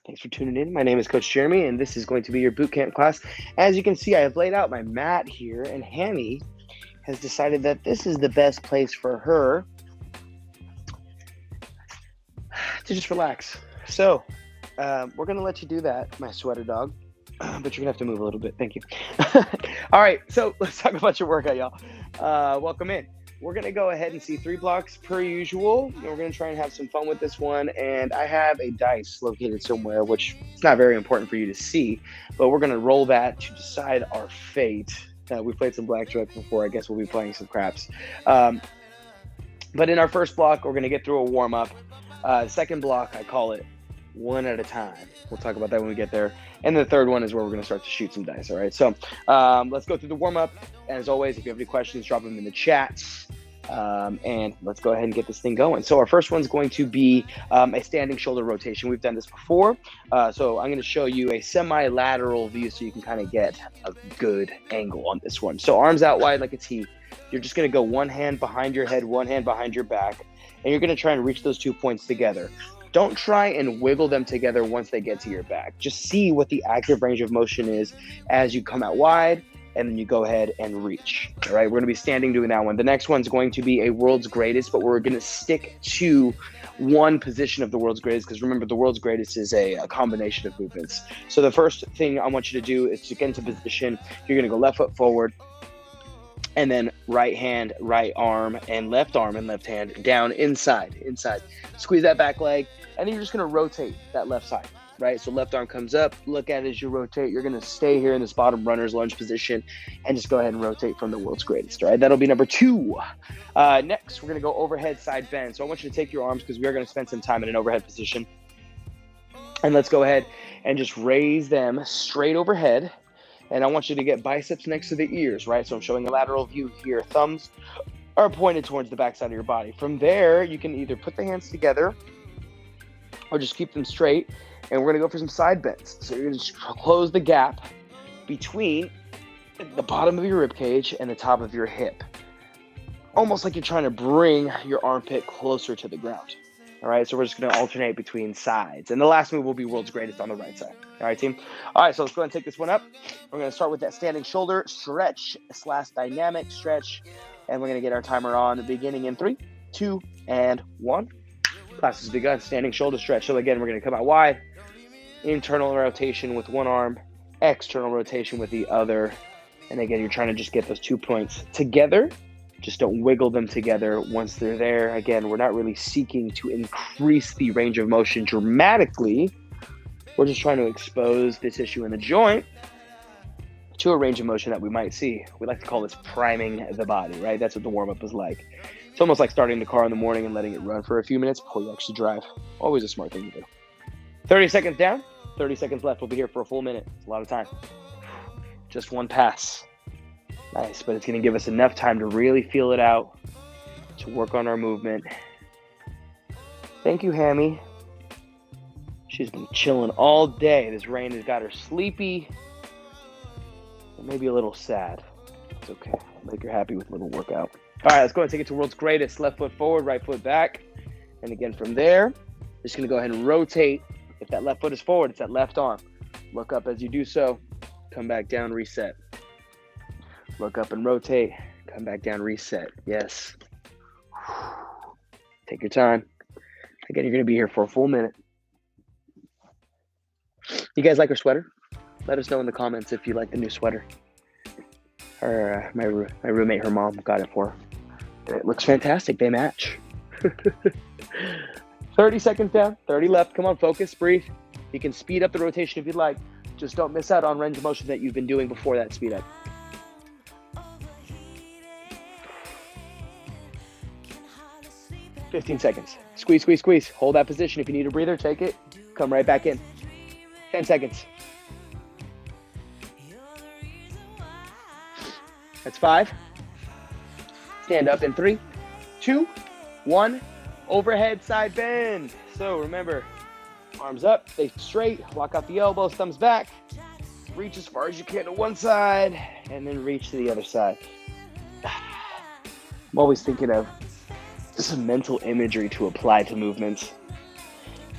Thanks for tuning in. My name is Coach Jeremy, and this is going to be your boot camp class. As you can see, I have laid out my mat here, and Hammy has decided that this is the best place for her to just relax. So, we're going to let you do that, my sweater dog, but you're going to have to move a little bit. Thank you. All right, so let's talk about your workout, y'all. Welcome in. We're going to go ahead and see 3 blocks per usual. And we're going to try and have some fun with this one. And I have a dice located somewhere, which it's not very important for you to see, but we're going to roll that to decide our fate. We played some blackjack before. I guess we'll be playing some craps. But in our first block, we're going to get through a warm-up. Second block, I call it one at a time. We'll talk about that when we get there. And the third one is where we're going to start to shoot some dice, all right? So let's go through the warm-up. As always, if you have any questions, drop them in the chats. And let's go ahead and get this thing going. So our first one's going to be a standing shoulder rotation. We've done this before. So I'm going to show you a semi-lateral view so you can kind of get a good angle on this one. So arms out wide like a T. You're just going to go one hand behind your head, one hand behind your back, and you're going to try and reach those 2 points together. Don't try and wiggle them together once they get to your back. Just see what the active range of motion is as you come out wide, and then you go ahead and reach. All right, we're gonna be standing doing that one. The next one's going to be a world's greatest, but we're gonna stick to one position of the world's greatest, because remember, the world's greatest is a combination of movements. So the first thing I want you to do is to get into position. You're gonna go left foot forward, and then right hand, right arm, and left hand down inside. Squeeze that back leg, and then you're just gonna rotate that left side, right? So left arm comes up, look at it as you rotate. You're gonna stay here in this bottom runner's lunge position and just go ahead and rotate from the world's greatest, all right? That'll be number 2. Next, we're gonna go overhead side bend. So I want you to take your arms, because we are gonna spend some time in an overhead position. And let's go ahead and just raise them straight overhead. And I want you to get biceps next to the ears, right? So I'm showing a lateral view here. Thumbs are pointed towards the backside of your body. From there, you can either put the hands together or just keep them straight. And we're going to go for some side bends. So you're going to just close the gap between the bottom of your rib cage and the top of your hip. Almost like you're trying to bring your armpit closer to the ground. All right, so we're just going to alternate between sides. And the last move will be world's greatest on the right side. All right, team? All right, so let's go ahead and take this one up. We're going to start with that standing shoulder stretch / dynamic stretch. And we're going to get our timer on the beginning in 3, 2, and 1. Class has begun. Standing shoulder stretch. So again, we're going to come out wide. Internal rotation with one arm. External rotation with the other. And again, you're trying to just get those 2 points together. Just don't wiggle them together once they're there. Again, we're not really seeking to increase the range of motion dramatically. We're just trying to expose the tissue in the joint to a range of motion that we might see. We like to call this priming the body, right? That's what the warm-up is like. It's almost like starting the car in the morning and letting it run for a few minutes before you actually drive. Always a smart thing to do. 30 seconds down, 30 seconds left. We'll be here for a full minute. It's a lot of time. Just one pass. Nice, but it's going to give us enough time to really feel it out, to work on our movement. Thank you, Hammy. She's been chilling all day. This rain has got her sleepy and maybe a little sad. It's okay. I'll make her happy with a little workout. All right, let's go and take it to world's greatest. Left foot forward, right foot back. And again, from there, just going to go ahead and rotate. If that left foot is forward, it's that left arm. Look up as you do so. Come back down, reset. Look up and rotate. Come back down, reset. Yes. Take your time. Again, you're going to be here for a full minute. You guys like her sweater? Let us know in the comments if you like the new sweater. My roommate, her mom, got it for her. It looks fantastic. They match. 30 seconds down, 30 left. Come on, focus, breathe. You can speed up the rotation if you'd like. Just don't miss out on range of motion that you've been doing before that speed up. 15 seconds. Squeeze, squeeze, squeeze. Hold that position. If you need a breather, take it. Come right back in. 10 seconds. That's 5. Stand up in 3, 2, 1. Overhead side bend. So remember, arms up, stay straight. Lock out the elbows, thumbs back. Reach as far as you can to one side, and then reach to the other side. I'm always thinking of some mental imagery to apply to movements.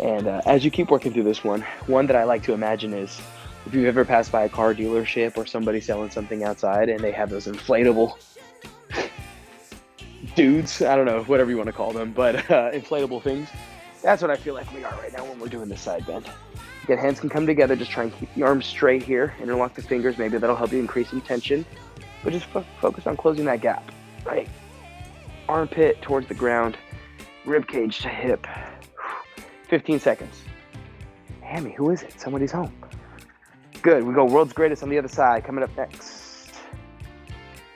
And as you keep working through this one that I like to imagine is if you've ever passed by a car dealership or somebody selling something outside and they have those inflatable dudes, I don't know, whatever you want to call them, but inflatable things. That's what I feel like we are right now when we're doing this side bend. Again, hands can come together. Just try and keep the arms straight here. Interlock the fingers. Maybe that'll help you increase some tension. But just focus on closing that gap, right? Armpit towards the ground. Rib cage to hip. 15 seconds. Hammy, who is it? Somebody's home. Good. We go world's greatest on the other side. Coming up next.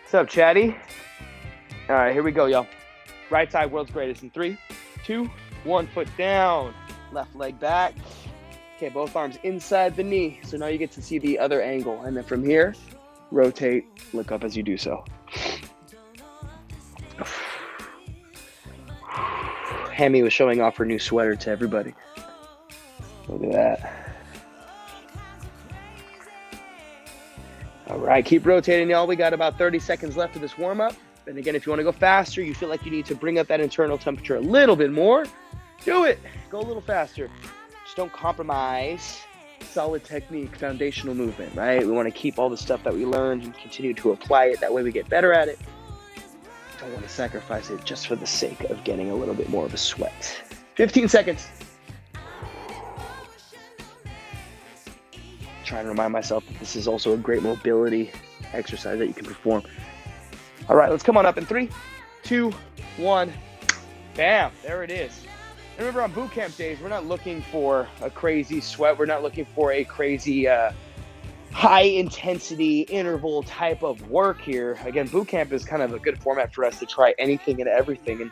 What's up, Chatty? All right, here we go, y'all. Right side, world's greatest in 3, 2, 1. Foot down. Left leg back. Okay, both arms inside the knee. So now you get to see the other angle. And then from here, rotate, look up as you do so. Hammy was showing off her new sweater to everybody. Look at that. All right, keep rotating, y'all. We got about 30 seconds left of this warm-up. And again, if you want to go faster, you feel like you need to bring up that internal temperature a little bit more, do it. Go a little faster. Just don't compromise solid technique, foundational movement, right? We want to keep all the stuff that we learned and continue to apply it. That way we get better at it. Don't want to sacrifice it just for the sake of getting a little bit more of a sweat. 15 seconds. Trying to remind myself that this is also a great mobility exercise that you can perform. All right, let's come on up in 3, 2, 1. Bam, there it is. And remember, on bootcamp days, we're not looking for a crazy sweat. We're not looking for a crazy high intensity interval type of work here. Again, bootcamp is kind of a good format for us to try anything and everything. And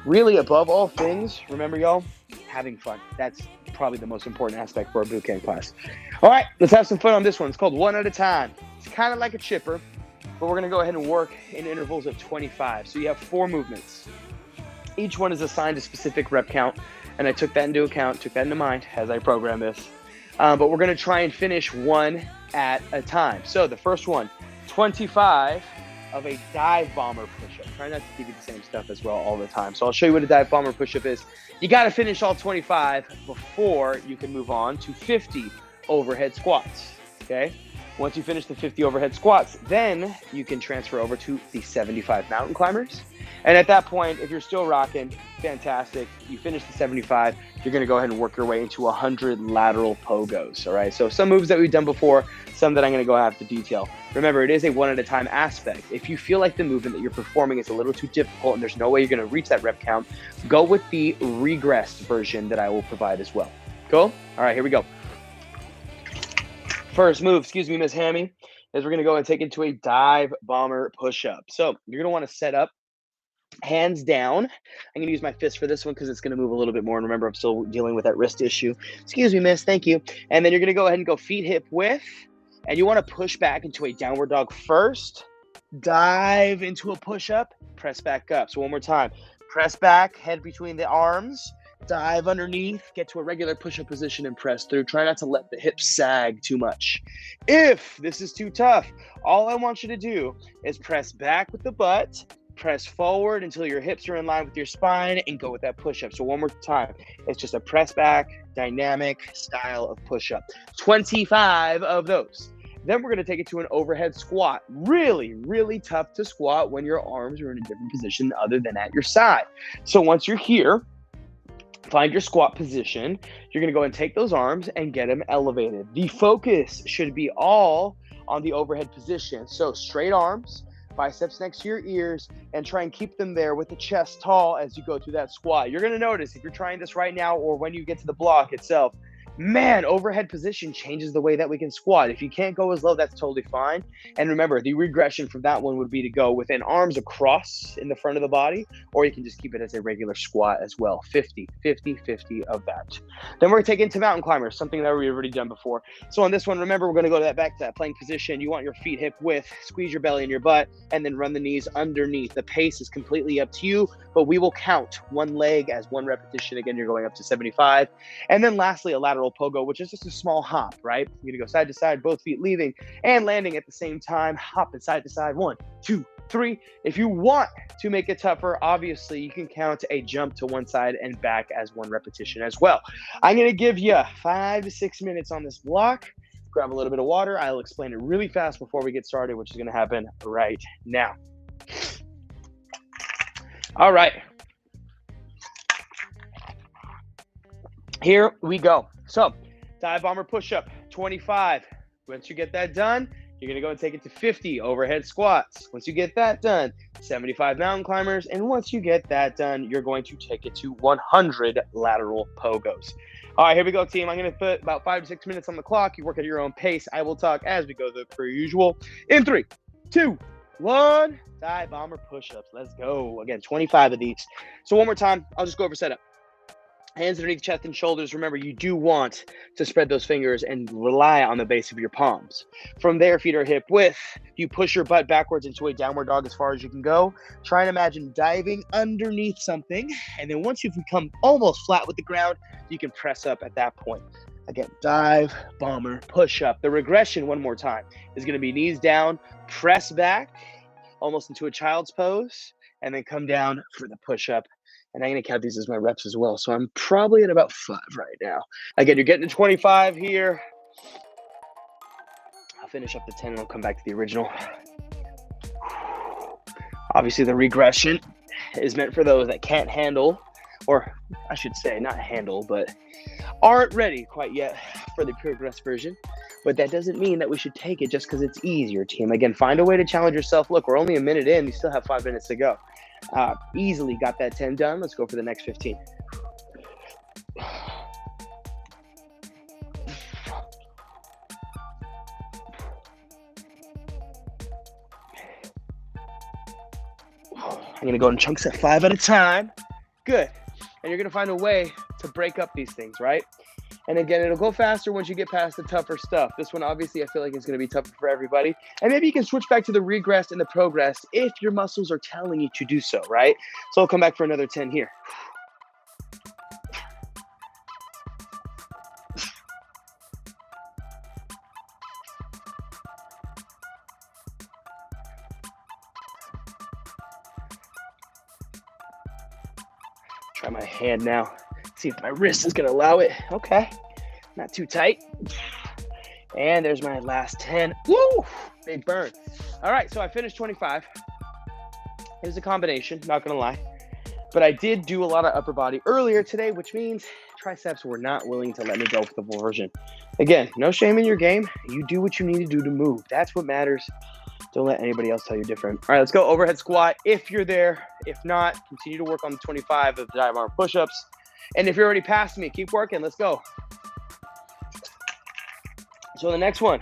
really, above all things, remember, y'all, having fun. That's probably the most important aspect for a bootcamp class. All right, let's have some fun on this one. It's called 1 at a time. It's kind of like a chipper, but we're going to go ahead and work in intervals of 25. So you have 4 movements. Each one is assigned a specific rep count, and I took that into account, took that into mind as I programmed this. But we're going to try and finish 1 at a time. So the first one, 25 of a dive bomber push-up. Try not to give you the same stuff as well all the time. So I'll show you what a dive bomber push-up is. You got to finish all 25 before you can move on to 50 overhead squats, okay? Once you finish the 50 overhead squats, then you can transfer over to the 75 mountain climbers. And at that point, if you're still rocking, fantastic. You finish the 75, you're going to go ahead and work your way into 100 lateral pogos, all right? So some moves that we've done before, some that I'm going to go have to detail. Remember, it is a 1 at a time aspect. If you feel like the movement that you're performing is a little too difficult and there's no way you're going to reach that rep count, go with the regressed version that I will provide as well. Cool? All right, here we go. First move, excuse me, Miss Hammy, is we're going to go and take it to a dive bomber push-up. So you're going to want to set up hands down. I'm going to use my fist for this one because it's going to move a little bit more. And remember, I'm still dealing with that wrist issue. Excuse me, miss. Thank you. And then you're going to go ahead and go feet hip width. And you want to push back into a downward dog first. Dive into a push-up. Press back up. So one more time. Press back, head between the arms. Dive underneath, get to a regular push-up position and press through. Try not to let the hips sag too much. If this is too tough, all I want you to do is press back with the butt, press forward until your hips are in line with your spine, and go with that push-up. So one more time. It's just a press back, dynamic style of push-up. 25 of those. Then we're going to take it to an overhead squat. Really, really tough to squat when your arms are in a different position other than at your side. So once you're here, find your squat position. You're going to go and take those arms and get them elevated. The focus should be all on the overhead position. So straight arms, biceps next to your ears, and try and keep them there with the chest tall as you go through that squat. You're going to notice if you're trying this right now or when you get to the block itself, man, overhead position changes the way that we can squat. If you can't go as low, that's totally fine. And remember, the regression from that one would be to go within arms across in the front of the body, or you can just keep it as a regular squat as well. 50 of that. Then we're taking to mountain climbers, something that we've already done before. So on this one, remember, we're going to go to that back to that plank position. You want your feet hip width, squeeze your belly in your butt, and then run the knees underneath. The pace is completely up to you, but we will count one leg as one repetition. Again, you're going up to 75. And then lastly, a lateral pogo, which is just a small hop, right? You're gonna go side to side, both feet leaving and landing at the same time. Hop and side to side. 1, 2, 3. If you want to make it tougher, obviously you can count a jump to one side and back as one repetition as well. I'm going to give you 5 to 6 minutes on this block. Grab a little bit of water. I'll explain it really fast before we get started, which is going to happen right now. All right. Here we go. So, dive bomber push-up, 25. Once you get that done, you're going to go and take it to 50 overhead squats. Once you get that done, 75 mountain climbers. And once you get that done, you're going to take it to 100 lateral pogos. All right, here we go, team. I'm going to put about 5 to 6 minutes on the clock. You work at your own pace. I will talk as we go per usual. In 3, 2, 1, dive bomber push-ups. Let's go. Again, 25 of these. So one more time, I'll just go over setup. Hands underneath chest and shoulders. Remember, you do want to spread those fingers and rely on the base of your palms. From there, feet are hip width. You push your butt backwards into a downward dog as far as you can go. Try and imagine diving underneath something. And then once you've become almost flat with the ground, you can press up at that point. Again, dive, bomber, push up. The regression, one more time, is going to be knees down, press back, almost into a child's pose, and then come down for the push up. And I'm going to count these as my reps as well. So I'm probably at about 5 right now. Again, you're getting to 25 here. I'll finish up the 10 and I'll come back to the original. Obviously, the regression is meant for those that can't handle, or I should say not handle, but aren't ready quite yet for the progress version. But that doesn't mean that we should take it just because it's easier, team. Again, find a way to challenge yourself. Look, we're only a minute in. You still have 5 minutes to go. Easily got that 10 done. Let's go for the next 15. I'm going to go in chunks at 5 at a time. Good. And you're going to find a way to break up these things, right? And again, it'll go faster once you get past the tougher stuff. This one, obviously, I feel like it's going to be tougher for everybody. And maybe you can switch back to the regress and the progress if your muscles are telling you to do so, right? So I'll come back for another 10 here. Try my hand now. See if my wrist is going to allow it. Okay. Not too tight. And there's my last 10. Woo! Big burn. All right, so I finished 25. It was a combination, not going to lie. But I did do a lot of upper body earlier today, which means triceps were not willing to let me go with the full version. Again, no shame in your game. You do what you need to do to move. That's what matters. Don't let anybody else tell you different. All right, let's go overhead squat if you're there. If not, continue to work on the 25 of the dive arm push-ups. And if you're already past me, keep working. Let's go. So the next one,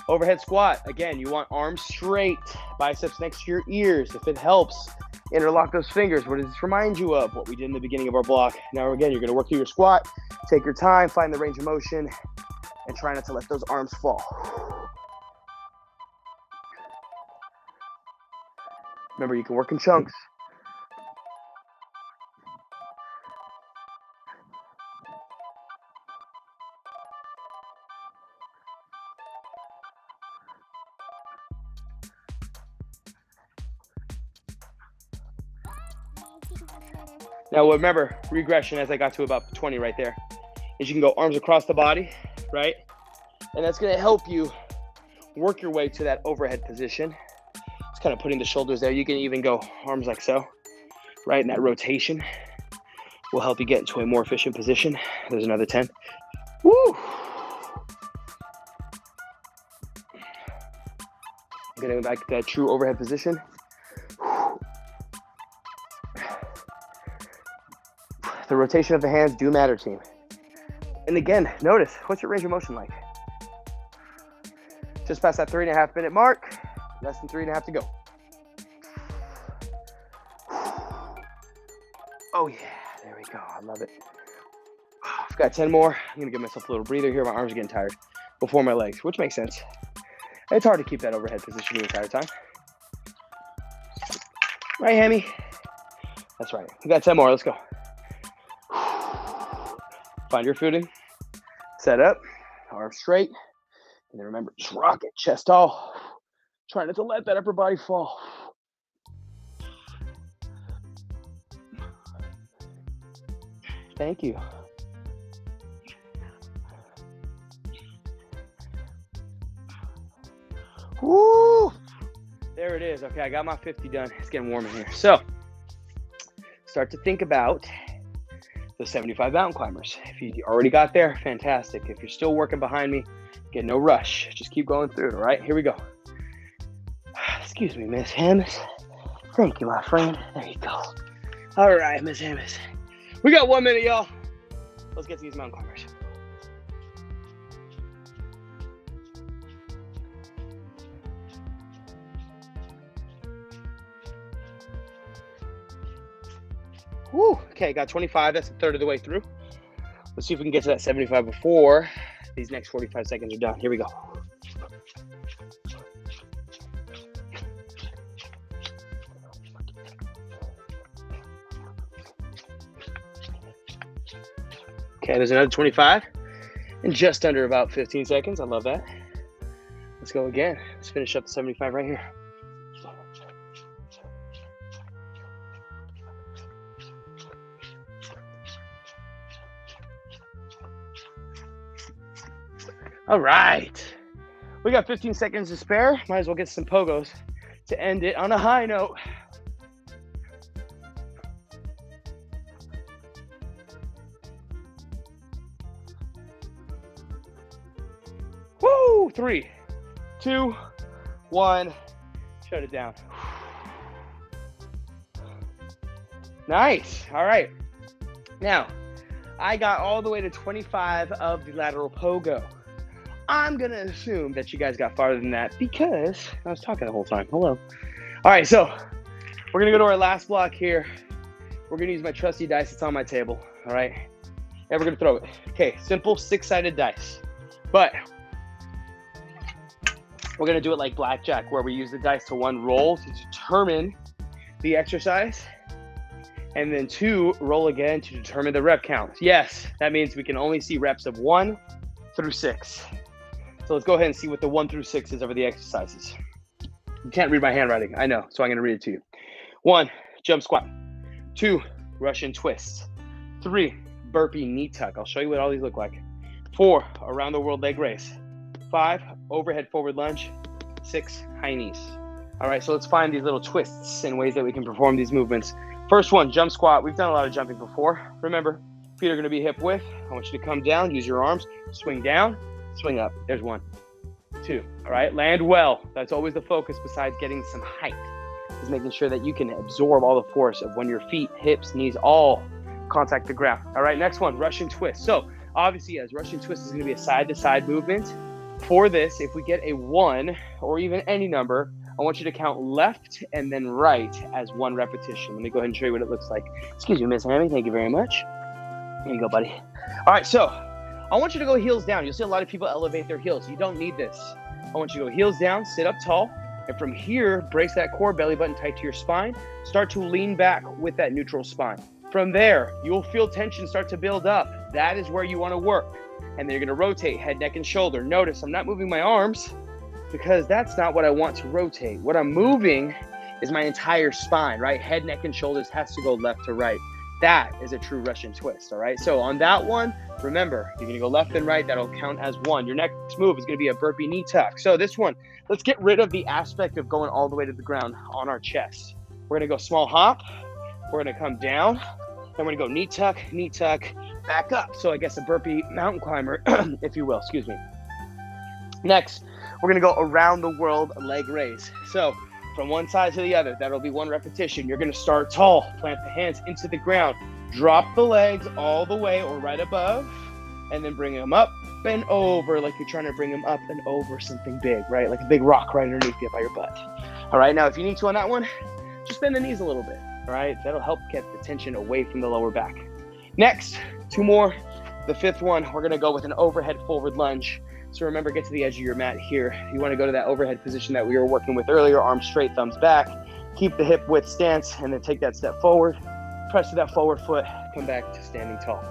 overhead squat. Again, you want arms straight, biceps next to your ears. If it helps, interlock those fingers. What does this remind you of? What we did in the beginning of our block. Now, again, you're going to work through your squat. Take your time, find the range of motion, and try not to let those arms fall. Remember, you can work in chunks. Now remember, regression as I got to about 20 right there, is you can go arms across the body, right? And that's gonna help you work your way to that overhead position. It's kind of putting the shoulders there. You can even go arms like so, right? And that rotation will help you get into a more efficient position. There's another 10. Woo! Getting back to that true overhead position. The rotation of the hands do matter, team. And again, notice, what's your range of motion like? Just past that 3.5 minute mark, less than 3.5 to go. Oh yeah, there we go, I love it. I've got 10 more. I'm gonna give myself a little breather here. My arms are getting tired before my legs, which makes sense. It's hard to keep that overhead position the entire time. Right, Hammy? That's right, we got 10 more, let's go. Find your footing, set up, arms straight, and then remember, just rock it, chest tall. Try not to let that upper body fall. Thank you. Woo! There it is. Okay, I got my 50 done. It's getting warm in here. So, start to think about the 75 mountain climbers. If you already got there, fantastic. If you're still working behind me, get no rush. Just keep going through it, all right? Here we go. Excuse me, Miss Hammis. Thank you, my friend. There you go. All right, Miss Hammis. We got 1 minute, y'all. Let's get to these mountain climbers. Woo, okay, got 25. That's a third of the way through. Let's see if we can get to that 75 before these next 45 seconds are done. Here we go. Okay, there's another 25 in just under about 15 seconds. I love that. Let's go again. Let's finish up the 75 right here. All right. We got 15 seconds to spare. Might as well get some pogos to end it on a high note. Woo! 3, 2, 1. Shut it down. Nice. All right. Now, I got all the way to 25 of the lateral pogo. I'm going to assume that you guys got farther than that because I was talking the whole time. Hello. All right, so we're going to go to our last block here. We're going to use my trusty dice that's on my table. All right. And we're going to throw it. Okay, simple 6-sided dice. But we're going to do it like blackjack, where we use the dice to 1, roll to determine the exercise, and then 2, roll again to determine the rep count. Yes, that means we can only see reps of 1 through 6. So let's go ahead and see what the 1 through 6 is over the exercises. You can't read my handwriting, I know, so I'm going to read it to you. 1, jump squat. 2, Russian twist. 3, burpee knee tuck. I'll show you what all these look like. 4, around the world leg raise. 5, overhead forward lunge. 6, high knees. All right, so let's find these little twists and ways that we can perform these movements. First one, jump squat. We've done a lot of jumping before. Remember, feet are going to be hip width. I want you to come down, use your arms, swing down, swing up. There's 1, 2. All right, land well. That's always the focus besides getting some height, is making sure that you can absorb all the force of when your feet, hips, knees, all contact the ground. All right, next one, Russian twist. So obviously, as Russian twist is going to be a side-to-side movement. For this, if we get a 1 or even any number, I want you to count left and then right as 1 repetition. Let me go ahead and show you what it looks like. Excuse me, Miss Hammy. Thank you very much. Here you go, buddy. All right, so I want you to go heels down. You'll see a lot of people elevate their heels. You don't need this. I want you to go heels down, sit up tall, and from here, brace that core, belly button tight to your spine. Start to lean back with that neutral spine. From there, you'll feel tension start to build up. That is where you want to work. And then you're going to rotate head, neck, and shoulder. Notice I'm not moving my arms because that's not what I want to rotate. What I'm moving is my entire spine, right? Head, neck, and shoulders has to go left to right. That is a true Russian twist, all right? So on that one, remember, you're going to go left and right. That'll count as 1. Your next move is going to be a burpee knee tuck. So this one, let's get rid of the aspect of going all the way to the ground on our chest. We're going to go small hop. We're going to come down. Then we're going to go knee tuck, back up. So I guess a burpee mountain climber, if you will, excuse me. Next, we're going to go around the world leg raise. So from one side to the other, that'll be 1 repetition. You're going to start tall, plant the hands into the ground, drop the legs all the way or right above, and then bring them up and over like you're trying to bring them up and over something big, right? Like a big rock right underneath you by your butt. All right, now if you need to on that one, just bend the knees a little bit. All right, that'll help get the tension away from the lower back. Next, 2 more. The 5th one, we're gonna go with an overhead forward lunge. So remember, get to the edge of your mat here. You wanna go to that overhead position that we were working with earlier, arms straight, thumbs back. Keep the hip width stance and then take that step forward. Press to that forward foot, come back to standing tall.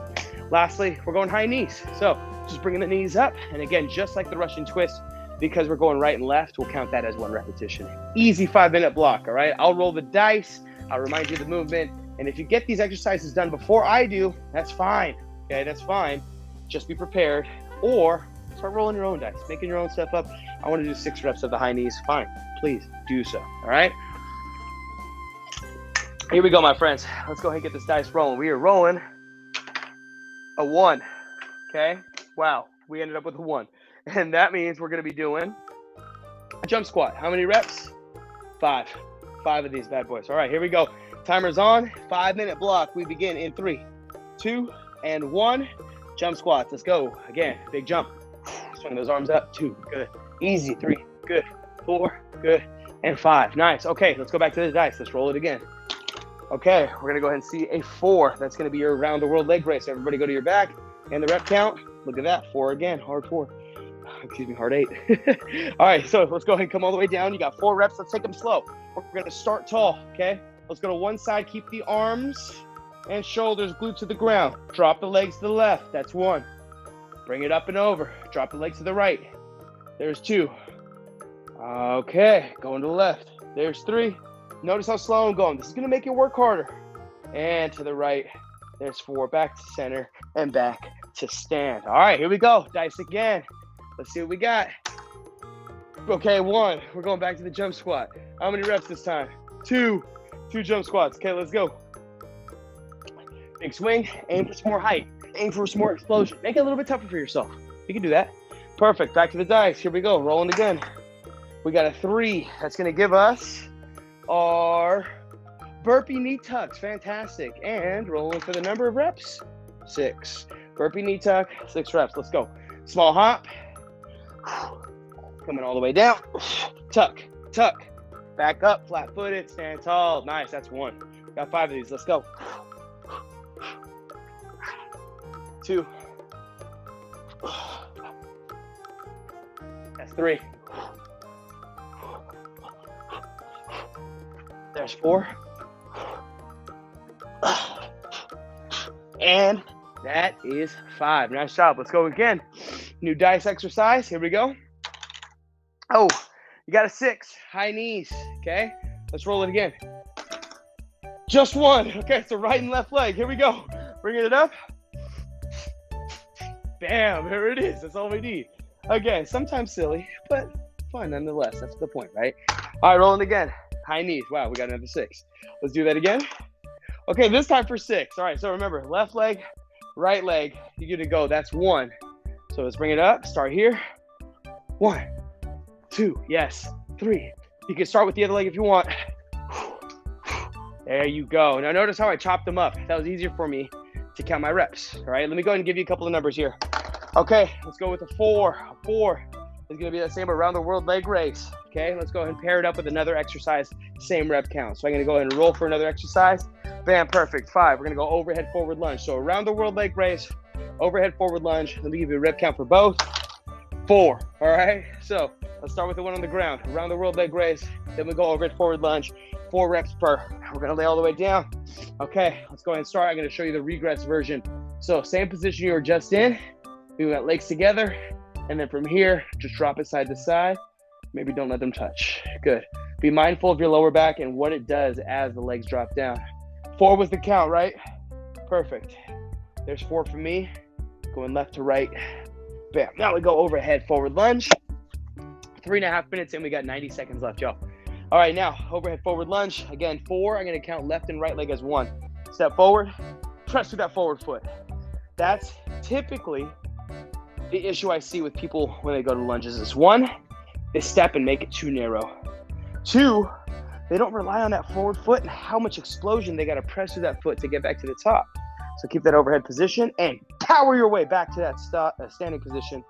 Lastly, we're going high knees. So just bringing the knees up. And again, just like the Russian twist, because we're going right and left, we'll count that as one repetition. Easy 5-minute block, all right? I'll roll the dice. I'll remind you of the movement. And if you get these exercises done before I do, that's fine, okay? That's fine. Just be prepared. Or start rolling your own dice, making your own stuff up. I want to do 6 reps of the high knees. Fine, please do so, all right? Here we go, my friends. Let's go ahead and get this dice rolling. We are rolling a 1, okay? Wow, we ended up with a 1. And that means we're going to be doing a jump squat. How many reps? 5. 5 of these bad boys. All right, here we go. Timer's on. 5-minute block. We begin in 3, 2, and 1. Jump squats. Let's go. Again, big jump. Swing those arms up. 2, good. Easy. 3, good. 4, good. And 5. Nice. Okay, let's go back to the dice. Let's roll it again. Okay, we're going to go ahead and see a 4. That's going to be your around the world leg race. Everybody go to your back. And the rep count. Look at that. 4 again. Hard 4. Excuse me, hard 8. All right, so let's go ahead and come all the way down. You got 4 reps. Let's take them slow. We're going to start tall, okay? Let's go to one side. Keep the arms and shoulders glued to the ground. Drop the legs to the left. That's 1. Bring it up and over. Drop the legs to the right. There's 2. Okay, going to the left. There's 3. Notice how slow I'm going. This is going to make you work harder. And to the right. There's 4. Back to center and back to stand. All right, here we go. Dice again. Let's see what we got. Okay, 1. We're going back to the jump squat. How many reps this time? 2. 2 jump squats. Okay, let's go. Big swing. Aim for some more height. Aim for some more explosion. Make it a little bit tougher for yourself. You can do that. Perfect. Back to the dice. Here we go. Rolling again. We got a 3. That's going to give us our burpee knee tucks. Fantastic. And rolling for the number of reps. 6. Burpee knee tuck. 6 reps. Let's go. Small hop. Coming all the way down. Tuck, tuck. Back up, flat-footed, stand tall. Nice, that's 1. Got 5 of these. Let's go. 2. That's 3. There's 4. And that is 5. Nice job. Let's go again. New dice exercise. Here we go. Oh, you got a 6. High knees. Okay. Let's roll it again. Just 1. Okay. So right and left leg. Here we go. Bringing it up. Bam. There it is. That's all we need. Again, sometimes silly, but fun nonetheless. That's the point, right? All right. Rolling again. High knees. Wow. We got another 6. Let's do that again. Okay. This time for 6. All right. So remember, left leg, right leg. You're good to go. That's 1. So let's bring it up. Start here. 1, 2. Yes. 3. You can start with the other leg if you want. There you go. Now notice how I chopped them up. That was easier for me to count my reps. All right. Let me go ahead and give you a couple of numbers here. Okay. Let's go with a 4. A 4 is going to be that same around the world leg race. Okay. Let's go ahead and pair it up with another exercise. Same rep count. So I'm going to go ahead and roll for another exercise. Bam. Perfect. 5. We're going to go overhead forward lunge. So around the world leg race. Overhead forward lunge. Let me give you a rep count for both. 4. All right. So let's start with the one on the ground. Around the world leg race. Then we go overhead forward lunge. 4 reps per. We're going to lay all the way down. Okay. Let's go ahead and start. I'm going to show you the regress version. So same position you were just in. We got legs together. And then from here, just drop it side to side. Maybe don't let them touch. Good. Be mindful of your lower back and what it does as the legs drop down. 4 was the count, right? Perfect. There's 4 for me. Going left to right. Bam. Now we go overhead forward lunge. 3.5 minutes and we got 90 seconds left, y'all. All right, now overhead forward lunge. Again, 4. I'm going to count left and right leg as 1. Step forward. Press through that forward foot. That's typically the issue I see with people when they go to lunges is 1, they step and make it too narrow. 2, they don't rely on that forward foot and how much explosion they got to press through that foot to get back to the top. So keep that overhead position and power your way back to that standing position.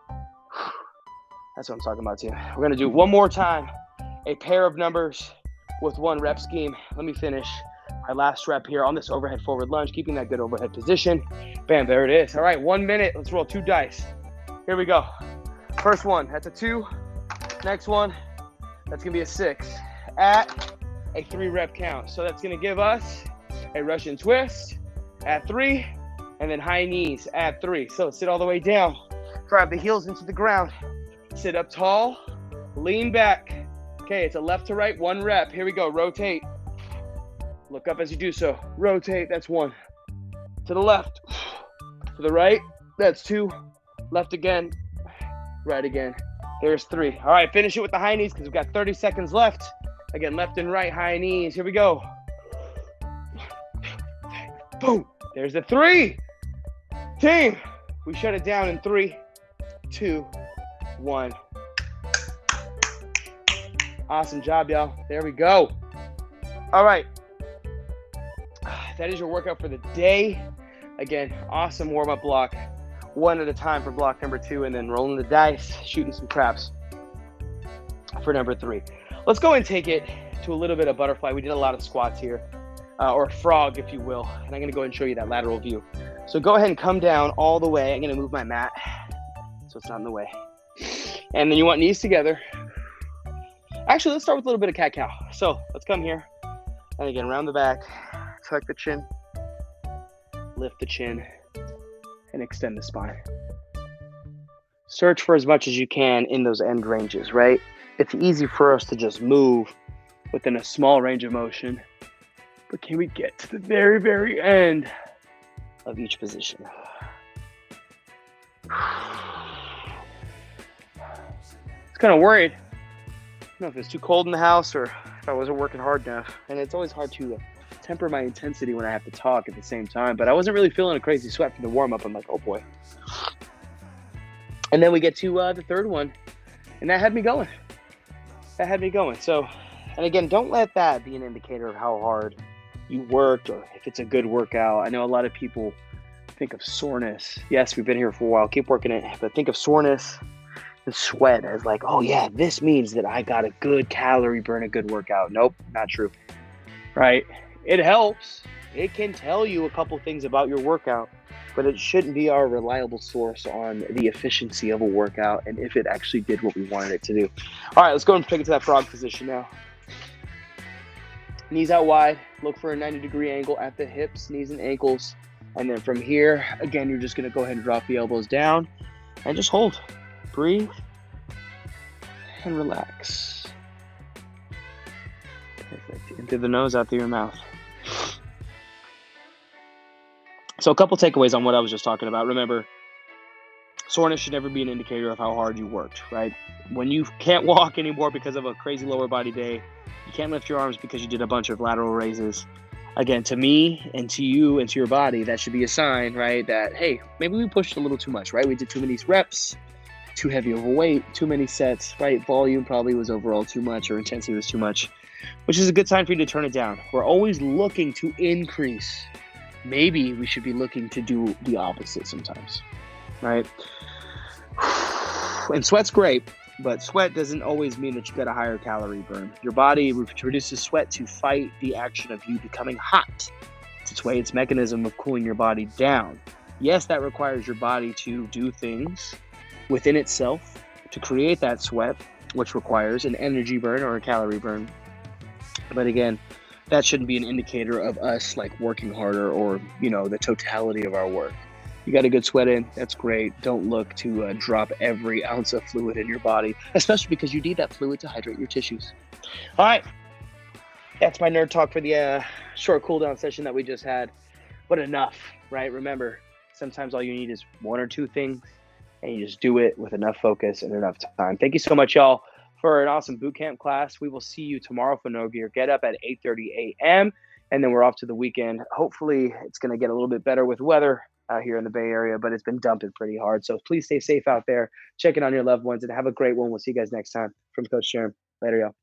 That's what I'm talking about, team. We're going to do one more time, a pair of numbers with 1 rep scheme. Let me finish my last rep here on this overhead forward lunge, keeping that good overhead position. Bam, there it is. All right, 1 minute. Let's roll 2 dice. Here we go. First one, that's a 2. Next one, that's going to be a 6 at a 3 rep count. So that's going to give us a Russian twist at 3 and then high knees at 3. So sit all the way down. Drive the heels into the ground. Sit up tall. Lean back. Okay, it's a left to right, 1 rep. Here we go, rotate. Look up as you do so. Rotate, that's 1. To the left. To the right, that's 2. Left again, right again. There's 3. All right, finish it with the high knees because we've got 30 seconds left. Again, left and right, high knees. Here we go. Boom. There's the 3. Team, we shut it down in 3, 2, 1. Awesome job, y'all. There we go. All right. That is your workout for the day. Again, awesome warm-up block. 1 at a time for block number 2, and then rolling the dice, shooting some craps for number 3. Let's go and take it to a little bit of butterfly. We did a lot of squats here, or frog, if you will. And I'm going to go ahead and show you that lateral view. So go ahead and come down all the way. I'm going to move my mat so it's not in the way. And then you want knees together. Actually, let's start with a little bit of cat-cow. So let's come here. And again, round the back, tuck the chin, lift the chin, and extend the spine. Search for as much as you can in those end ranges, right? It's easy for us to just move within a small range of motion. But can we get to the very, very end of each position? It's kind of worried. I don't know if it's too cold in the house or if I wasn't working hard enough. And it's always hard to temper my intensity when I have to talk at the same time. But I wasn't really feeling a crazy sweat from the warm-up. I'm like, oh boy. And then we get to the third one. And that had me going. So, and again, don't let that be an indicator of how hard you worked or if it's a good workout. I know a lot of people think of soreness. Yes, we've been here for a while. Keep working it. But think of soreness and sweat as like, oh yeah, this means that I got a good calorie burn, a good workout. Nope, not true. Right? It helps. It can tell you a couple things about your workout, but it shouldn't be our reliable source on the efficiency of a workout and if it actually did what we wanted it to do. All right, let's go and take it to that frog position now. Knees out wide. Look for a 90-degree angle at the hips, knees and ankles. And then from here, again, you're just going to go ahead and drop the elbows down and just hold. Breathe and relax. Perfect. In through the nose, out through your mouth. So a couple takeaways on what I was just talking about. Remember, soreness should never be an indicator of how hard you worked, right? When you can't walk anymore because of a crazy lower body day, you can't lift your arms because you did a bunch of lateral raises. Again, to me and to you and to your body, that should be a sign, right? That, hey, maybe we pushed a little too much, right? We did too many reps, too heavy of a weight, too many sets, right? Volume probably was overall too much or intensity was too much, which is a good sign for you to turn it down. We're always looking to increase. Maybe we should be looking to do the opposite sometimes, right? And sweat's great, but sweat doesn't always mean that you got a higher calorie burn. Your body produces sweat to fight the action of you becoming hot. It's its mechanism of cooling your body down. Yes, that requires your body to do things within itself to create that sweat, which requires an energy burn or a calorie burn. But again, that shouldn't be an indicator of us like working harder or, the totality of our work. You got a good sweat in, that's great. Don't look to drop every ounce of fluid in your body, especially because you need that fluid to hydrate your tissues. All right, that's my nerd talk for the short cool down session that we just had. But enough, right? Remember, sometimes all you need is 1 or 2 things, and you just do it with enough focus and enough time. Thank you so much, y'all, for an awesome boot camp class. We will see you tomorrow for No Gear Get Up at 8:30 a.m. And then we're off to the weekend. Hopefully, it's going to get a little bit better with weather out here in the Bay Area, but it's been dumping pretty hard. So please stay safe out there. Check in on your loved ones and have a great one. We'll see you guys next time. From Coach Sharon. Later, y'all.